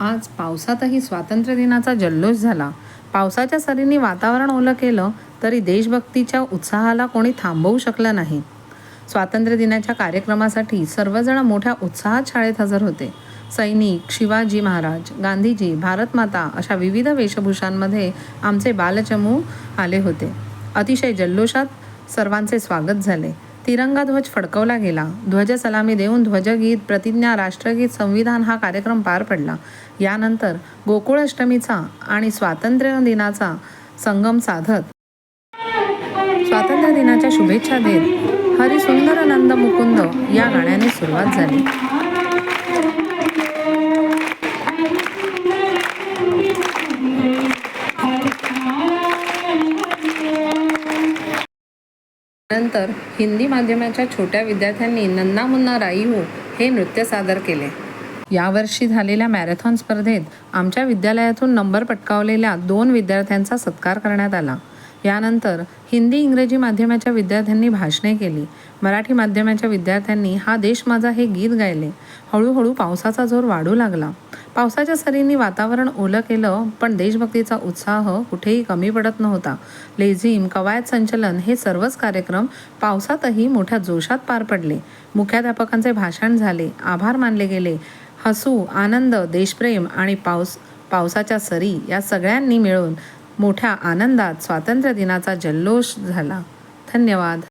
आज पावसातही स्वातंत्र्य दिनाचा जल्लोष झाला. पावसाच्या सरींनी वातावरण ओलं केलं तरी देशभक्तीच्या उत्साहाला कोणी थांबवू शकलं नाही. स्वातंत्र्य दिनाच्या कार्यक्रमासाठी सर्वजण मोठ्या उत्साहात शाळेत हजर होते. सैनिक, शिवाजी महाराज, गांधीजी, भारतमाता अशा विविध वेशभूषांमध्ये आमचे बालचमू आले होते. अतिशय जल्लोषात सर्वांचे स्वागत झाले. तिरंगा ध्वज फडकवला गेला. ध्वजसलामी देऊन ध्वजगीत, प्रतिज्ञा, राष्ट्रगीत, संविधान हा कार्यक्रम पार पडला. यानंतर गोकुळाष्टमीचा आणि स्वातंत्र्य दिनाचा संगम साधत स्वातंत्र्य दिनाच्या शुभेच्छा देत हरी सुंदर नंद मुकुंद या गाण्याने सुरुवात झाली. नंतर हिंदी माध्यमाच्या छोट्या विद्यार्थ्यांनी नन्ना मुन्ना राई हो हे नृत्य सादर केले. यावर्षी झालेल्या मॅरेथॉन स्पर्धेत आमच्या विद्यालयातून नंबर पटकावलेल्या 2 विद्यार्थ्यांचा सत्कार करण्यात आला. यानंतर हिंदी इंग्रजी माध्यमाच्या विद्यार्थ्यांनी भाषणे केली. मराठी माध्यमाच्या विद्यार्थ्यांनी हा देश माझा हे गीत गायले. हळूहळू पावसाचा जोर वाढू लागला. पावसाच्या सरींनी वातावरण ओलं केलं, पण देशभक्तीचा उत्साह कुठेही कमी पडत नव्हता. लेझिम, कवायत संचलन हे सर्वच कार्यक्रम पावसातही मोठ्या जोशात पार पडले. मुख्याध्यापकांचे भाषण झाले, आभार मानले गेले. हसू, आनंद, देशप्रेम आणि पावसाच्या सरी या सगळ्यांनी मिळून मोठ्या आनंदात स्वातंत्र्य दिनाचा जल्लोष झाला. धन्यवाद.